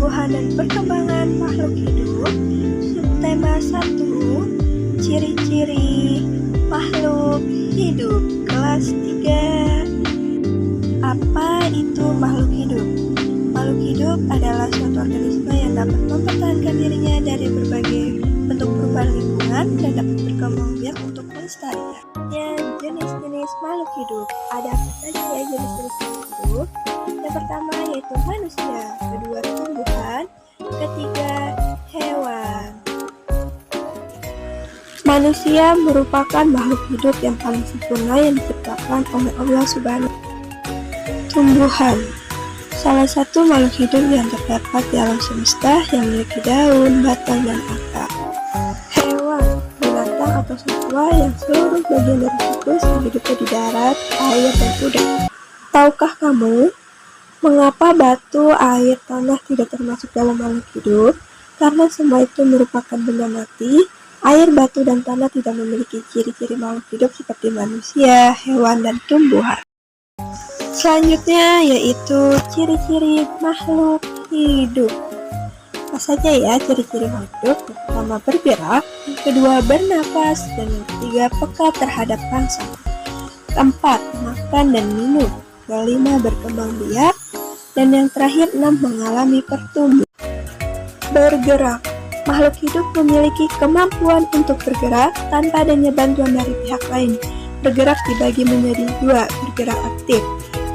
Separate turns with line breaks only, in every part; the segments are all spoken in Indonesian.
pertumbuhan dan perkembangan makhluk hidup. Subtema 1, ciri-ciri makhluk hidup. Kelas 3. Apa itu makhluk hidup? Makhluk hidup adalah suatu organisme yang dapat mempertahankan dirinya dari berbagai bentuk perubahan lingkungan dan dapat berkembang biak untuk melestarikan. Jenis-jenis makhluk hidup. Ada apa saja ya jenis-jenis makhluk hidup? Yang pertama yaitu manusia, kedua tumbuhan, ketiga hewan. Manusia merupakan makhluk hidup yang paling sempurna yang diciptakan oleh Allah Subhanahu. Tumbuhan, salah satu makhluk hidup yang terdapat di alam semesta yang memiliki daun, batang, dan akar. Hewan, binatang atau satwa yang seluruh bagian dari siklus hidupnya di darat, air, dan udara. Tahukah kamu mengapa batu, air, tanah tidak termasuk dalam makhluk hidup? Karena semua itu merupakan benda mati. Air, batu, dan tanah tidak memiliki ciri-ciri makhluk hidup seperti manusia, hewan, dan tumbuhan. Selanjutnya yaitu ciri-ciri makhluk hidup. Apa saja ya ciri-ciri makhluk hidup? Yang pertama bergerak, yang kedua bernapas, dan yang ketiga peka terhadap rangsangan. Keempat, makan dan minum. Kelima, berkembang biak. Dan yang terakhir, 6, mengalami pertumbuhan. Bergerak. Makhluk hidup memiliki kemampuan untuk bergerak tanpa adanya bantuan dari pihak lain. Bergerak dibagi menjadi 2, bergerak aktif.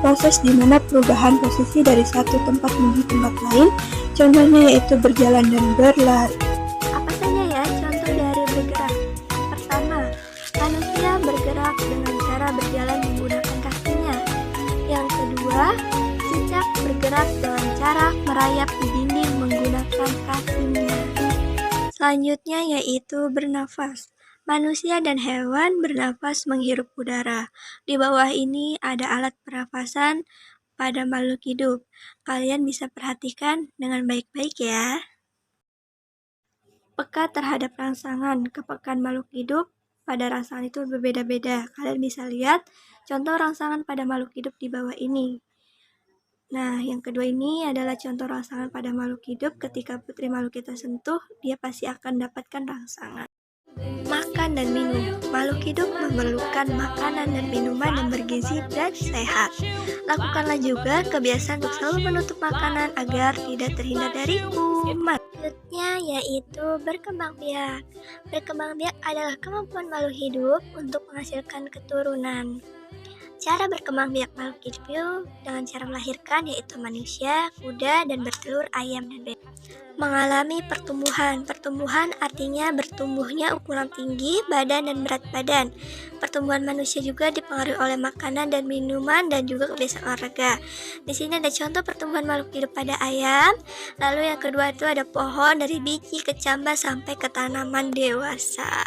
Proses di mana perubahan posisi dari satu tempat menuju tempat lain, contohnya yaitu berjalan dan berlari. Apa saja ya contoh dari bergerak? Pertama, manusia bergerak dengan cara berjalan menggunakan kakinya. Yang kedua, cicak bergerak dengan cara merayap di dinding menggunakan kakinya. Selanjutnya yaitu bernafas. Manusia dan hewan bernafas menghirup udara. Di bawah ini ada alat pernafasan pada makhluk hidup. Kalian bisa perhatikan dengan baik-baik ya. Peka terhadap rangsangan. Kepekaan makhluk hidup pada rangsangan itu berbeda-beda. Kalian bisa lihat contoh rangsangan pada makhluk hidup di bawah ini. Nah, yang kedua ini adalah contoh rangsangan pada makhluk hidup. Ketika putri makhluk kita sentuh, dia pasti akan dapatkan rangsangan. Makan dan minum. Makhluk hidup memerlukan makanan dan minuman yang bergizi dan sehat. Lakukanlah juga kebiasaan untuk selalu menutup makanan agar tidak terhindar dari kuman. Selanjutnya yaitu berkembang biak. Berkembang biak adalah kemampuan makhluk hidup untuk menghasilkan keturunan. Cara berkembang biak makhluk hidup dengan cara melahirkan yaitu manusia, kuda, dan bertelur ayam dan bebek. Mengalami pertumbuhan. Pertumbuhan artinya bertumbuhnya ukuran tinggi, badan, dan berat badan. Pertumbuhan manusia juga dipengaruhi oleh makanan dan minuman dan juga kebiasaan olahraga. Di sini ada contoh pertumbuhan makhluk hidup pada ayam. Lalu yang kedua itu ada pohon dari biji kecambah sampai ke tanaman dewasa.